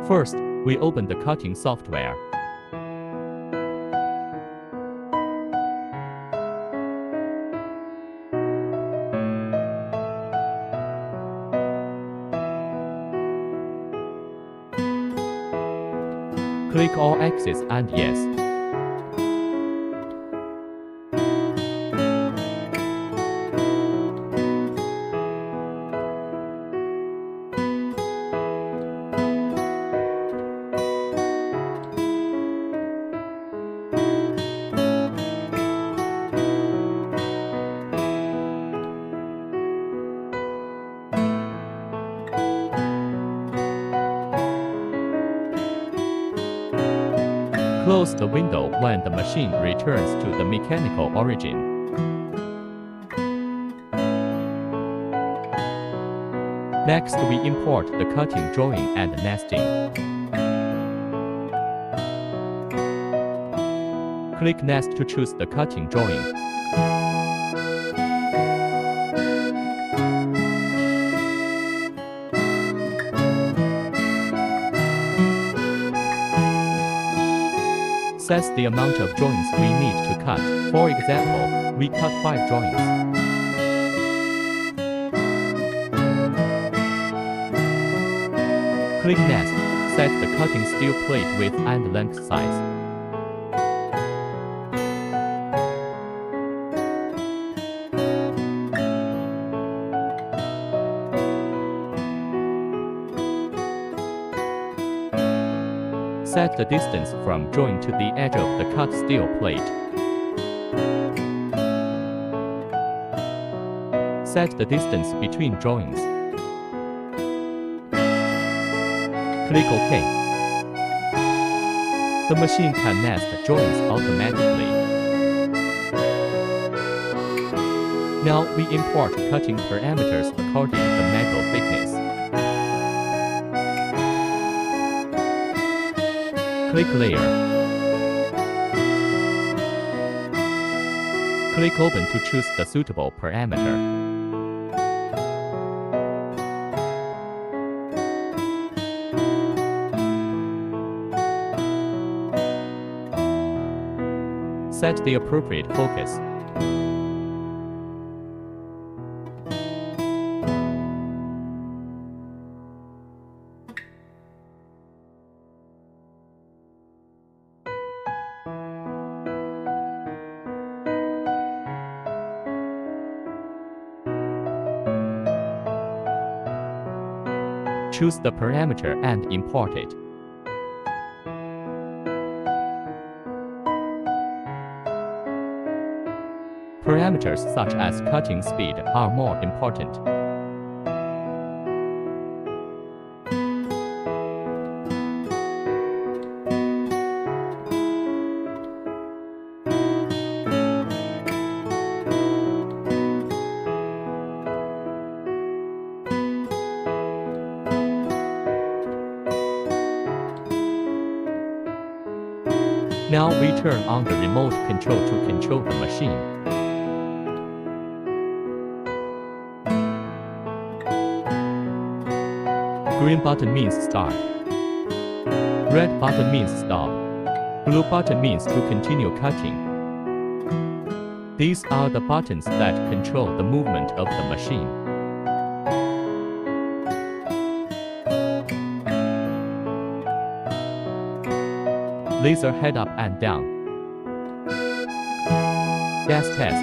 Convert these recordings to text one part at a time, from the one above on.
First, we open the cutting software. Click all axes and yes. Close the window when the machine returns to the mechanical origin. Next, we import the cutting drawing and nesting. Click Nest to choose the cutting drawing. Set the amount of drawings we need to cut. For example, we cut 5 drawings. Click Next. Set the cutting steel plate width and length size. Set the distance from drawing to the edge of the cut steel plate. Set the distance between drawings. Click OK. The machine can nest drawings automatically. Now we import cutting parameters according to the metal thickness. Click Layer. Click Open to choose the suitable parameter. Set the appropriate focus. Choose the parameter and import it. Parameters such as cutting speed are more important. Now we turn on the remote control to control the machine. Green button means start. Red button means stop. Blue button means to continue cutting. These are the buttons that control the movement of the machine. Laser head up and down. Gas test.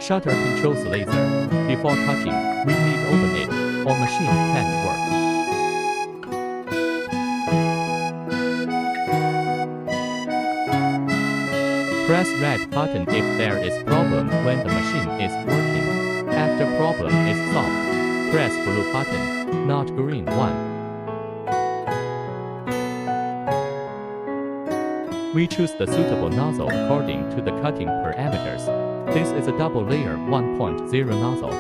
Shutter controls laser. Before cutting, we need open it, or machine can't work. Press red button if there is problem when the machine is working. After problem is solved, press blue button, not green one. We choose the suitable nozzle according to the cutting parameters. This is a double layer 1.0 nozzle.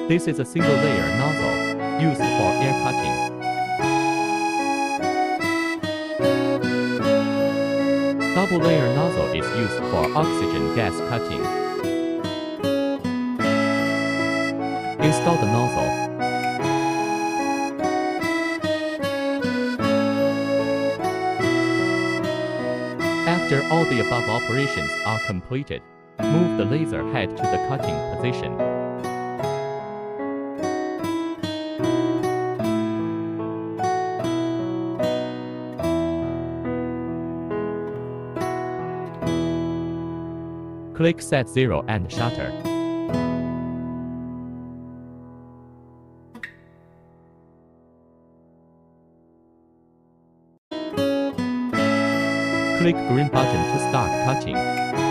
This is a single layer nozzle used for air cutting. Double layer nozzle is used for oxygen gas cutting. Install the nozzle. After all the above operations are completed, move the laser head to the cutting position. Click Set 0 and shutter. Click green button to start cutting.